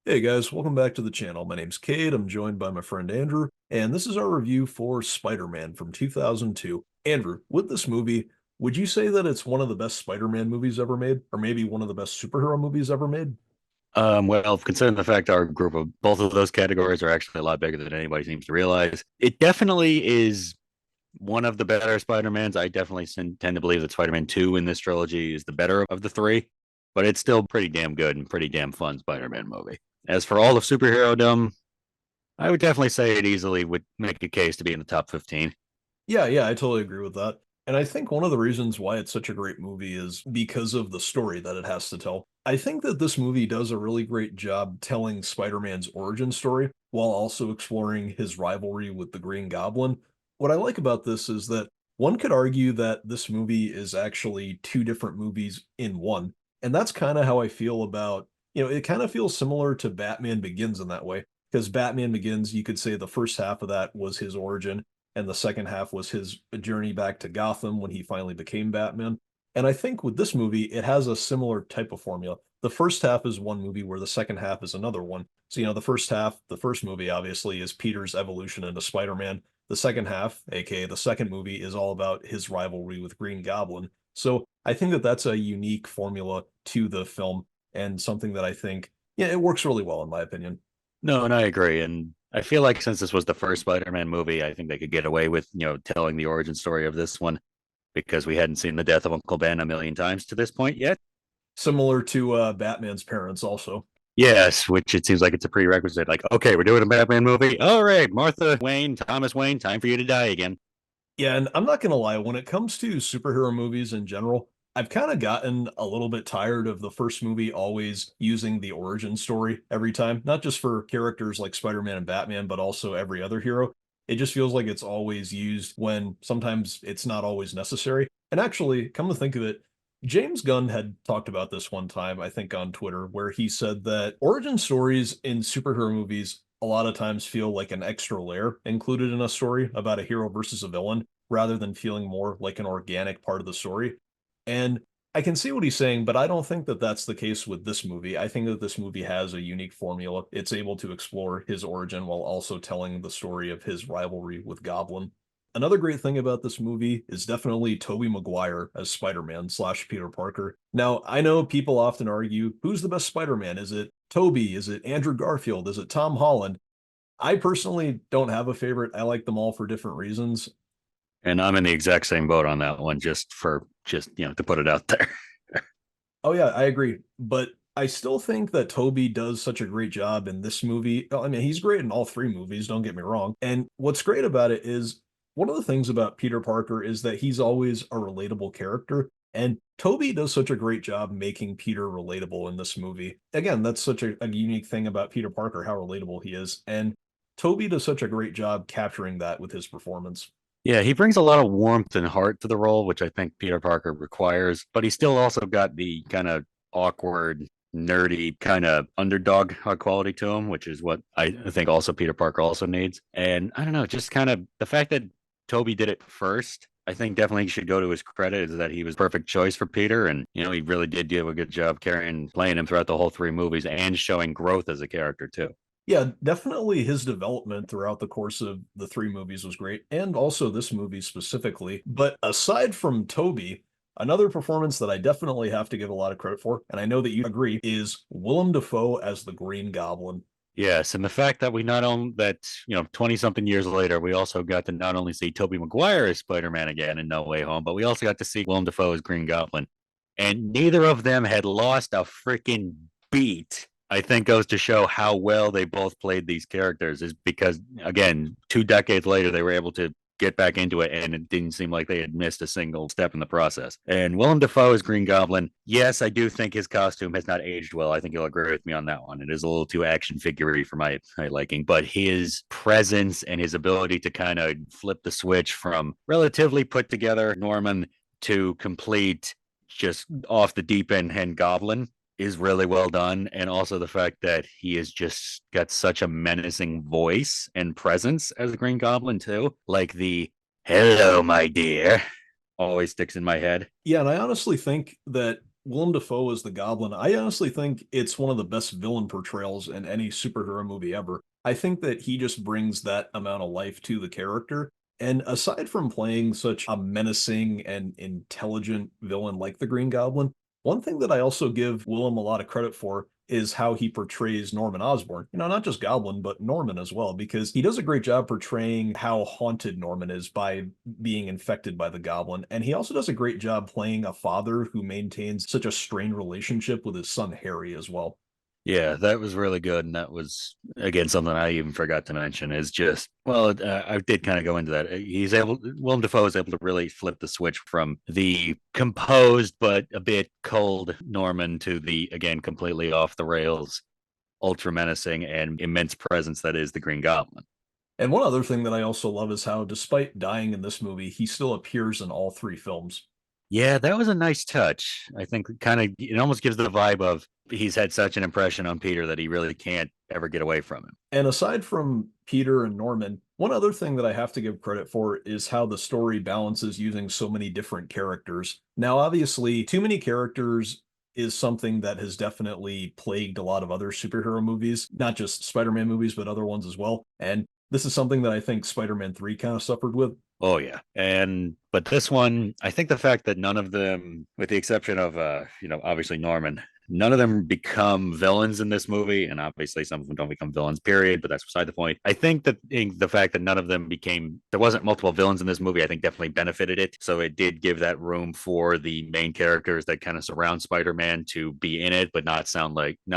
Hey guys, welcome back to the channel. My name's Cade. I'm joined by my friend Andrew, and this is our review for Spider-Man from 2002. Andrew, with this movie, would you say that it's one of the best Spider-Man movies ever made, or maybe one of the best superhero movies ever made? Well, considering the fact our group of both of those categories are actually a lot bigger than anybody seems to realize, it definitely is one of the better Spider-Mans. I definitely tend to believe that Spider-Man 2 in this trilogy is the better of the three, but it's still pretty damn good and pretty damn fun Spider-Man movie. As for all of superhero-dom, I would definitely say it easily would make a case to be in the top 15. Yeah, I totally agree with that. And I think one of the reasons why it's such a great movie is because of the story that it has to tell. I think that this movie does a really great job telling Spider-Man's origin story while also exploring his rivalry with the Green Goblin. What I like about this is that one could argue that this movie is actually two different movies in one. And that's kind of how I feel about, it kind of feels similar to Batman Begins in that way. Because Batman Begins, you could say the first half of that was his origin and the second half was his journey back to Gotham when he finally became Batman. And I think with this movie, it has a similar type of formula. The first half is one movie where the second half is another one. So, the first half, the first movie obviously is Peter's evolution into Spider-Man. The second half, aka the second movie, is all about his rivalry with Green Goblin. So I think that that's a unique formula to the film and something that I think, yeah, it works really well in my opinion. No, and I agree. And I feel like since this was the first Spider-Man movie, I think they could get away with, telling the origin story of this one because we hadn't seen the death of Uncle Ben a million times to this point yet. Similar to Batman's parents also. Yes, which it seems like it's a prerequisite. Like, okay, we're doing a Batman movie. All right, Martha Wayne, Thomas Wayne, time for you to die again. Yeah, and I'm not gonna lie, when it comes to superhero movies in general, I've kind of gotten a little bit tired of the first movie always using the origin story every time, not just for characters like Spider-Man and Batman, but also every other hero. It just feels like it's always used when sometimes it's not always necessary. And actually, come to think of it, James Gunn had talked about this one time, I think on Twitter, where he said that origin stories in superhero movies a lot of times feel like an extra layer included in a story about a hero versus a villain rather than feeling more like an organic part of the story. And I can see what he's saying, but I don't think that that's the case with this movie. I think that this movie has a unique formula. It's able to explore his origin while also telling the story of his rivalry with Goblin. Another great thing about this movie is definitely Tobey Maguire as Spider-Man slash Peter Parker. Now, I know people often argue, who's the best Spider-Man? Is it Tobey? Is it Andrew Garfield? Is it Tom Holland? I personally don't have a favorite. I like them all for different reasons. And I'm in the exact same boat on that one, to put it out there. Oh yeah, I agree. But I still think that Toby does such a great job in this movie. I mean, he's great in all three movies, don't get me wrong. And what's great about it is one of the things about Peter Parker is that he's always a relatable character. And Toby does such a great job making Peter relatable in this movie. Again, that's such a unique thing about Peter Parker, how relatable he is. And Toby does such a great job capturing that with his performance. Yeah, he brings a lot of warmth and heart to the role, which I think Peter Parker requires, but he still also got the kind of awkward, nerdy kind of underdog quality to him, which is what I think also Peter Parker also needs. And I don't know, just kind of the fact that Toby did it first, I think definitely should go to his credit is that he was perfect choice for Peter. And, he really did do a good job playing him throughout the whole three movies and showing growth as a character too. Yeah, definitely his development throughout the course of the three movies was great, and also this movie specifically. But aside from Toby, another performance that I definitely have to give a lot of credit for, and I know that you agree, is Willem Dafoe as the Green Goblin. Yes, and the fact that we not only that 20 something years later, we also got to not only see Tobey Maguire as Spider-Man again in No Way Home, but we also got to see Willem Dafoe as Green Goblin. And neither of them had lost a freaking beat. I think goes to show how well they both played these characters is because again, 2 decades later they were able to get back into it, and it didn't seem like they had missed a single step in the process. And Willem Dafoe as Green Goblin, yes, I do think his costume has not aged well. I think you'll agree with me on that one. It is a little too action figure for my liking, but his presence and his ability to kind of flip the switch from relatively put together Norman to complete just off the deep end Goblin is really well done. And also the fact that he has just got such a menacing voice and presence as a Green Goblin, too. Like the hello, my dear, always sticks in my head. Yeah, and I honestly think that Willem Dafoe as the Goblin, I honestly think it's one of the best villain portrayals in any superhero movie ever. I think that he just brings that amount of life to the character. And aside from playing such a menacing and intelligent villain like the Green Goblin, one thing that I also give Willem a lot of credit for is how he portrays Norman Osborn. You know, not just Goblin, but Norman as well, because he does a great job portraying how haunted Norman is by being infected by the Goblin. And he also does a great job playing a father who maintains such a strained relationship with his son Harry as well. Yeah, that was really good, and that was again something I even forgot to mention. Is just well, I did kind of go into that. Willem Dafoe is able to really flip the switch from the composed but a bit cold Norman to the again completely off the rails, ultra menacing and immense presence that is the Green Goblin. And one other thing that I also love is how, despite dying in this movie, he still appears in all three films. Yeah, that was a nice touch. I think kind of it almost gives the vibe of he's had such an impression on Peter that he really can't ever get away from him. And aside from Peter and Norman, one other thing that I have to give credit for is how the story balances using so many different characters. Now, obviously, too many characters is something that has definitely plagued a lot of other superhero movies, not just Spider-Man movies, but other ones as well. And this is something that I think Spider-Man 3 kind of suffered with. Oh yeah. And but this one, I think the fact that none of them, with the exception of obviously Norman, none of them become villains in this movie. And obviously some of them don't become villains, period. But that's beside the point. I think that the fact that none of them became there wasn't multiple villains in this movie, I think definitely benefited it. So it did give that room for the main characters that kind of surround Spider-Man to be in it, but not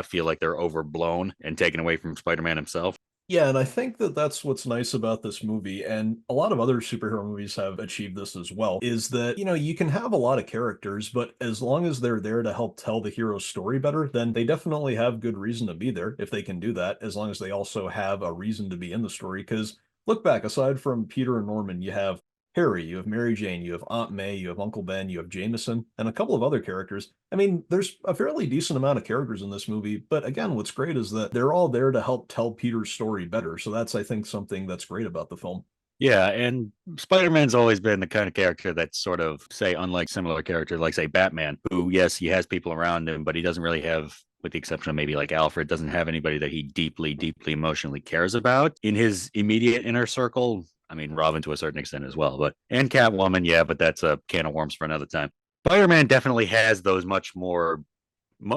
feel like they're overblown and taken away from Spider-Man himself. Yeah, and I think that that's what's nice about this movie, and a lot of other superhero movies have achieved this as well, is that, you know, you can have a lot of characters, but as long as they're there to help tell the hero's story better, then they definitely have good reason to be there if they can do that, as long as they also have a reason to be in the story. Because look back, aside from Peter and Norman, you have Harry, you have Mary Jane, you have Aunt May, you have Uncle Ben, you have Jameson, and a couple of other characters. I mean, there's a fairly decent amount of characters in this movie, but again, what's great is that they're all there to help tell Peter's story better. So that's, I think, something that's great about the film. Yeah, and Spider-Man's always been the kind of character that's sort of, say, unlike similar characters like, say, Batman, who, yes, he has people around him, but he doesn't really have, with the exception of maybe like Alfred, doesn't have anybody that he deeply, deeply emotionally cares about in his immediate inner circle. I mean, Robin to a certain extent as well, but and Catwoman, yeah, but that's a can of worms for another time. Spider-Man definitely has those much more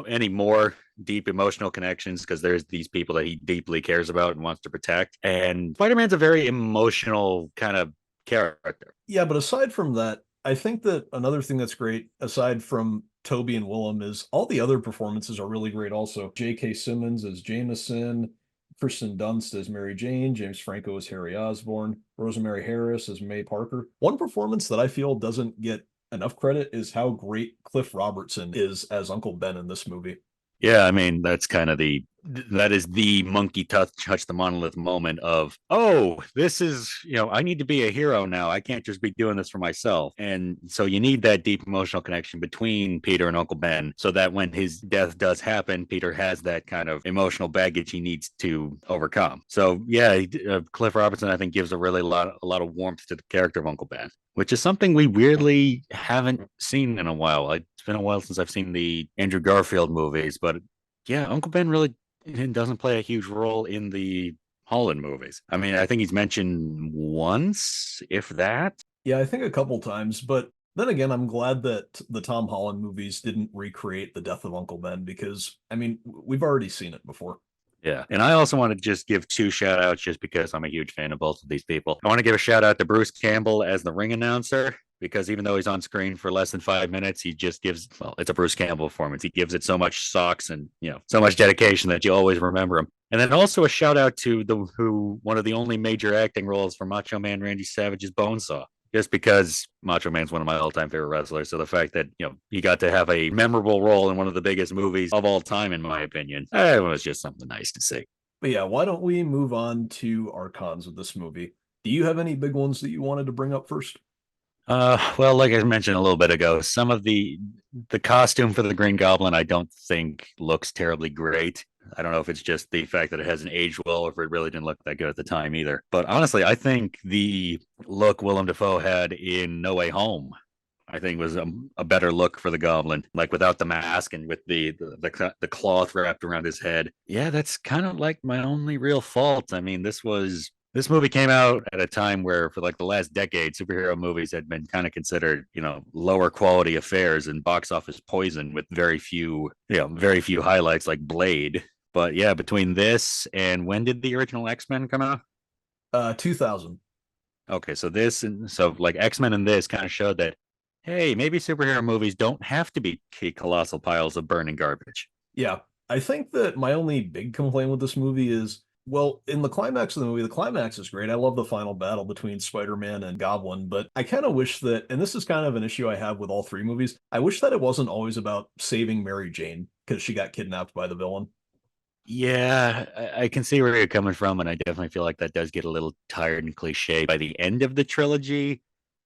any more deep emotional connections because there's these people that he deeply cares about and wants to protect. And Spider-Man's a very emotional kind of character. Yeah, but aside from that, I think that another thing that's great, aside from Toby and Willem, is all the other performances are really great also. J.K. Simmons as Jameson, Kristen Dunst as Mary Jane, James Franco as Harry Osborn, Rosemary Harris as May Parker. One performance that I feel doesn't get enough credit is how great Cliff Robertson is as Uncle Ben in this movie. Yeah, I mean that is the monkey touch the monolith moment of, oh, this is, I need to be a hero now. I can't just be doing this for myself. And so you need that deep emotional connection between Peter and Uncle Ben so that when his death does happen, Peter has that kind of emotional baggage he needs to overcome. So yeah, Cliff Robertson I think gives a lot of warmth to the character of Uncle Ben, which is something we weirdly haven't seen in a while. It's been a while since I've seen the Andrew Garfield movies, but yeah, Uncle Ben really doesn't play a huge role in the Holland movies. I mean, I think he's mentioned once, if that. Yeah, I think a couple times, but then again, I'm glad that the Tom Holland movies didn't recreate the death of Uncle Ben because, I mean, we've already seen it before. Yeah. And I also want to just give two shout outs just because I'm a huge fan of both of these people. I want to give a shout out to Bruce Campbell as the ring announcer because even though he's on screen for less than 5 minutes, he just gives, well, it's a Bruce Campbell performance. He gives it so much socks and, so much dedication that you always remember him. And then also a shout out to one of the only major acting roles for Macho Man Randy Savage's Bonesaw. Just because Macho Man's one of my all-time favorite wrestlers. So the fact that, he got to have a memorable role in one of the biggest movies of all time, in my opinion, it was just something nice to see. But yeah, why don't we move on to our cons of this movie? Do you have any big ones that you wanted to bring up first? Well, like I mentioned a little bit ago, some of the costume for the Green Goblin I don't think looks terribly great. I don't know if it's just the fact that it hasn't aged well or if it really didn't look that good at the time either. But honestly, I think the look Willem Dafoe had in No Way Home I think was a better look for the Goblin, like without the mask and with the cloth wrapped around his head. Yeah, that's kind of like my only real fault. I mean, this movie came out at a time where for like the last decade, superhero movies had been kind of considered, lower quality affairs and box office poison with very few highlights like Blade. But yeah, between this and when did the original X-Men come out? 2000. Okay, so this and so like X-Men and this kind of showed that, hey, maybe superhero movies don't have to be colossal piles of burning garbage. Yeah, I think that my only big complaint with this movie is, well, in the climax of the movie, the climax is great. I love the final battle between Spider-Man and Goblin, but I kind of wish that, and this is kind of an issue I have with all three movies, I wish that it wasn't always about saving Mary Jane because she got kidnapped by the villain. Yeah, I can see where you're coming from, and I definitely feel like that does get a little tired and cliche by the end of the trilogy.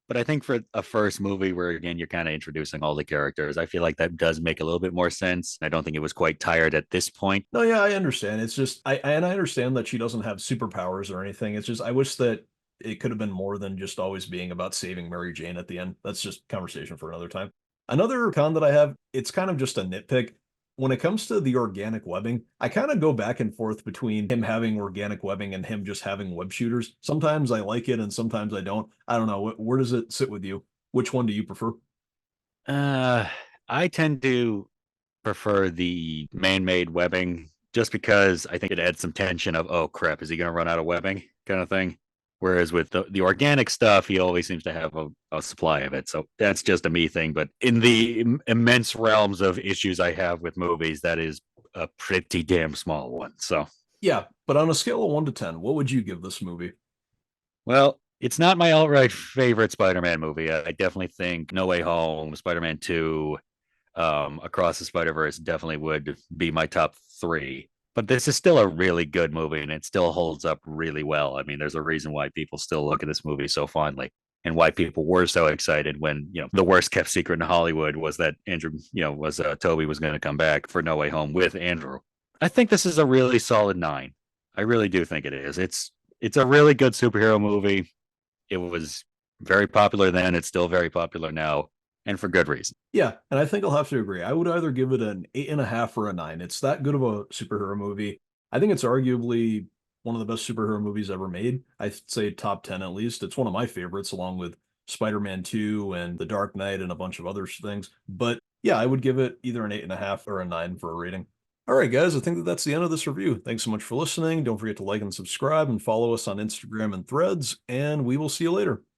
But I think for a first movie where again you're kind of introducing all the characters, I feel like that does make a little bit more sense. I don't think it was quite tired at this point. No, yeah, I understand. It's just and I understand that she doesn't have superpowers or anything. It's just I wish that it could have been more than just always being about saving Mary Jane at the end. That's just conversation for another time. Another con that I have, it's kind of just a nitpick. When it comes to the organic webbing, I kind of go back and forth between him having organic webbing and him just having web shooters. Sometimes I like it and sometimes I don't. I don't know. Where does it sit with you? Which one do you prefer? Uh, I tend to prefer the man-made webbing just because I think it adds some tension of, oh crap, is he going to run out of webbing kind of thing. Whereas with the organic stuff, he always seems to have a supply of it. So that's just a me thing. But in the immense realms of issues I have with movies, that is a pretty damn small one. So, Yeah, but on a scale of 1 to 10, what would you give this movie? well, it's not my outright favorite Spider-Man movie. I definitely think No Way Home, Spider-Man 2, Across the Spider Verse definitely would be my top three. But this is still a really good movie, and it still holds up really well. I mean, there's a reason why people still look at this movie so fondly, and why people were so excited when the worst kept secret in Hollywood was that Andrew, was Toby was going to come back for No Way Home with Andrew. I think this is a really solid 9. I really do think it is. It's a really good superhero movie. It was very popular then. It's still very popular now, and for good reason. Yeah, and I think I'll have to agree. I would either give it an 8.5 or a 9. It's that good of a superhero movie. I think it's arguably one of the best superhero movies ever made. I'd say top 10 at least. It's one of my favorites, along with Spider-Man 2 and The Dark Knight and a bunch of other things. But yeah, I would give it either an 8.5 or a 9 for a rating. All right, guys, I think that that's the end of this review. Thanks so much for listening. Don't forget to like and subscribe and follow us on Instagram and Threads, and we will see you later.